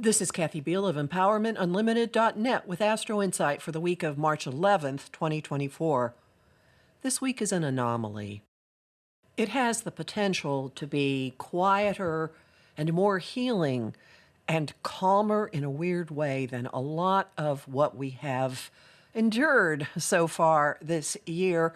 This is Kathy Biehl of EmpowermentUnlimited.net with Astro-Insight for the week of March 11th, 2024. This week is an anomaly. It has the potential to be quieter and more healing and calmer in a weird way than a lot of what we have endured so far this year.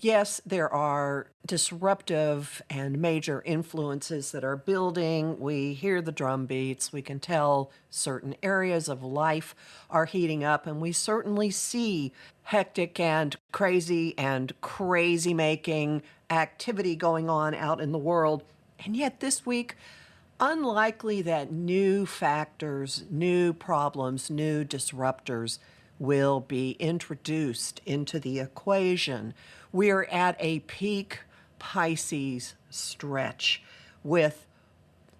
Yes, there are disruptive and major influences that are building. We hear the drum beats. We can tell certain areas of life are heating up, and we certainly see hectic and crazy making activity going on out in the world. And yet this week, unlikely that new factors, new problems, new disruptors will be introduced into the equation. We're at a peak Pisces stretch with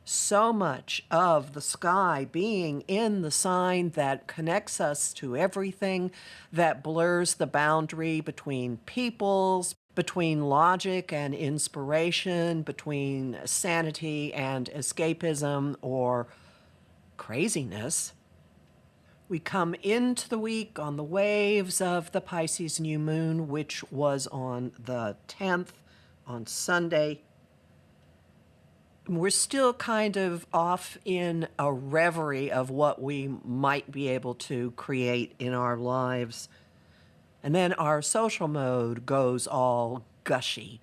so much of the sky being in the sign that connects us to everything, that blurs the boundary between peoples, between logic and inspiration, between sanity and escapism or craziness. We come into the week on the waves of the Pisces new moon, which was on the 10th, on Sunday. We're still kind of off in a reverie of what we might be able to create in our lives. And then our social mode goes all gushy.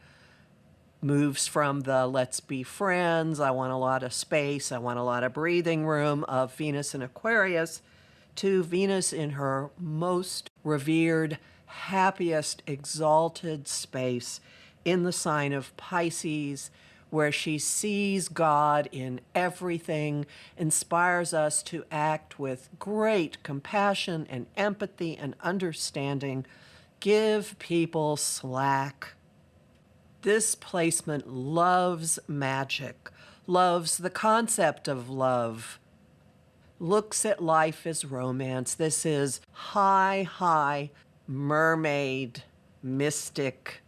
Moves from the let's be friends, I want a lot of space, I want a lot of breathing room of Venus in Aquarius, to Venus in her most revered, happiest, exalted space in the sign of Pisces, where she sees God in everything, inspires us to act with great compassion and empathy and understanding, give people slack. This placement loves magic, loves the concept of love, looks at life as romance. This is high mermaid, mystic,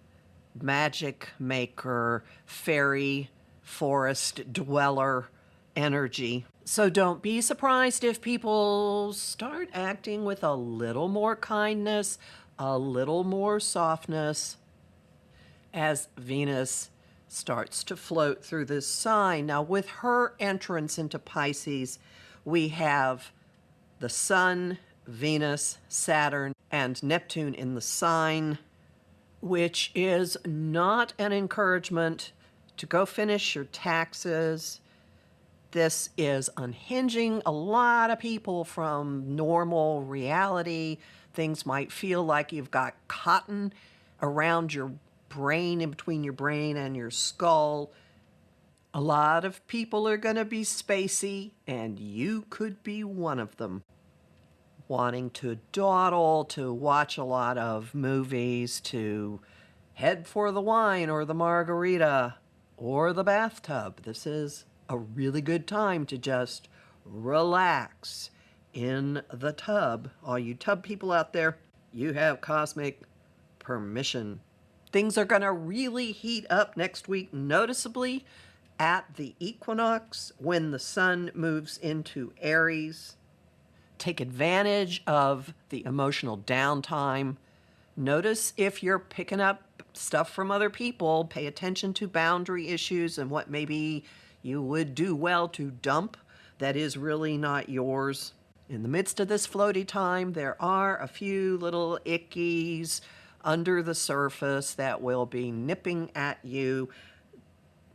magic maker, fairy, forest dweller energy. So don't be surprised if people start acting with a little more kindness, a little more softness as Venus starts to float through this sign. Now, with her entrance into Pisces, we have the Sun, Venus, Saturn, and Neptune in the sign, which is not an encouragement to go finish your taxes. This is unhinging a lot of people from normal reality. Things might feel like you've got cotton around your brain, in between your brain and your skull. A lot of people are going to be spacey, and you could be one of them. Wanting to dawdle, to watch a lot of movies, to head for the wine or the margarita or the bathtub. This is a really good time to just relax in the tub. All you tub people out there, you have cosmic permission. Things are going to really heat up next week noticeably at the equinox when the sun moves into Aries. Take advantage of the emotional downtime. Notice if you're picking up stuff from other people. Pay attention to boundary issues and what maybe you would do well to dump that is really not yours. In the midst of this floaty time, there are a few little ickies under the surface that will be nipping at you.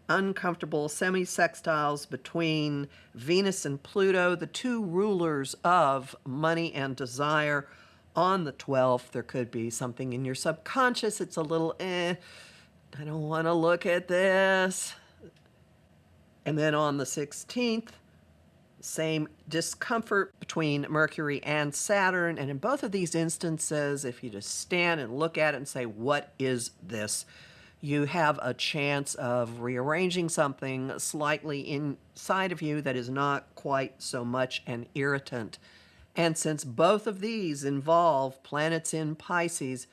Uncomfortable semi-sextiles between Venus and Pluto, the two rulers of money and desire. On the 12th, there could be something in your subconscious. It's a little, I don't want to look at this. And then on the 16th, same discomfort between Mercury and Saturn. And in both of these instances, if you just stand and look at it and say, what is this? You have a chance of rearranging something slightly inside of you that is not quite so much an irritant. And since both of these involve planets in Pisces,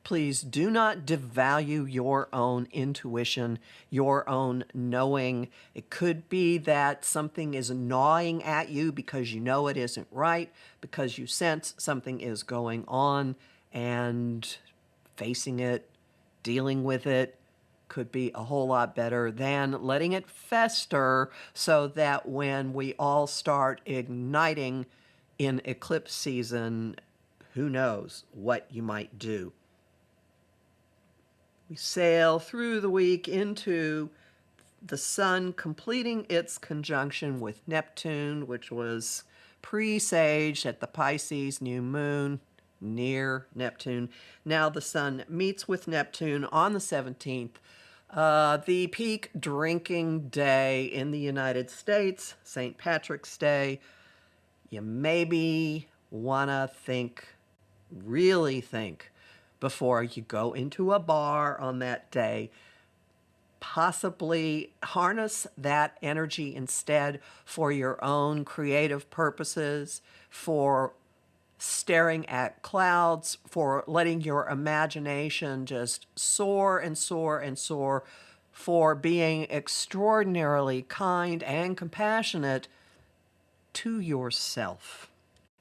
please do not devalue your own intuition, your own knowing. It could be that something is gnawing at you because you know it isn't right, because you sense something is going on, and facing it, dealing with it, could be a whole lot better than letting it fester, so that when we all start igniting in eclipse season, who knows what you might do. We sail through the week into the sun completing its conjunction with Neptune, which was presaged at the Pisces new moon near Neptune. Now the sun meets with Neptune on the 17th. The peak drinking day in the United States, St. Patrick's Day. You maybe want to really think, before you go into a bar on that day. Possibly harness that energy instead for your own creative purposes, for staring at clouds, for letting your imagination just soar and soar and soar, for being extraordinarily kind and compassionate to yourself.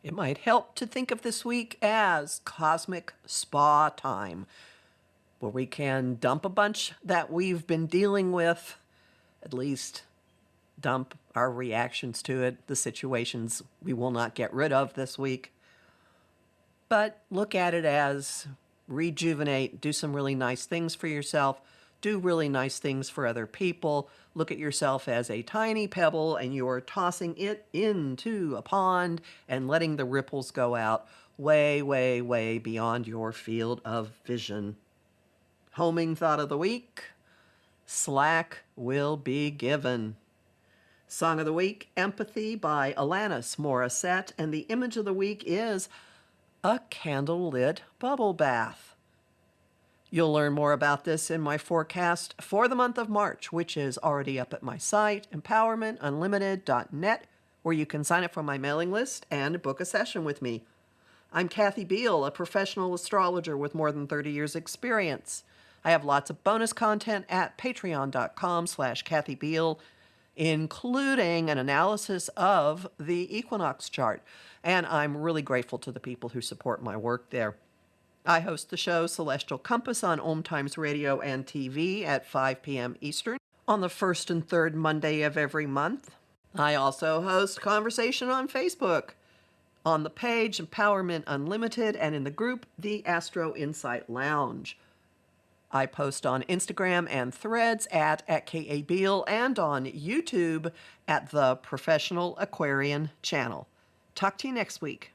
It might help to think of this week as cosmic spa time, where we can dump a bunch that we've been dealing with, at least dump our reactions to it, the situations we will not get rid of this week. But look at it as rejuvenate, do some really nice things for yourself, do really nice things for other people. Look at yourself as a tiny pebble, and you're tossing it into a pond and letting the ripples go out way, way, way beyond your field of vision. Homing thought of the week: slack will be given. Song of the week, Empathy by Alanis Morissette, and the image of the week is a candlelit bubble bath. You'll learn more about this in my forecast for the month of March, which is already up at my site, empowermentunlimited.net, where you can sign up for my mailing list and book a session with me. I'm Kathy Biehl, a professional astrologer with more than 30 years experience. I have lots of bonus content at patreon.com/Kathy Biehl, including an analysis of the equinox chart. And I'm really grateful to the people who support my work there. I host the show Celestial Compass on Om Times Radio and TV at 5 p.m. Eastern on the first and third Monday of every month. I also host Conversation on Facebook, on the page Empowerment Unlimited, and in the group The Astro-Insight Lounge. I post on Instagram and Threads at K.A. Biehl, and on YouTube at the Professional Aquarian channel. Talk to you next week.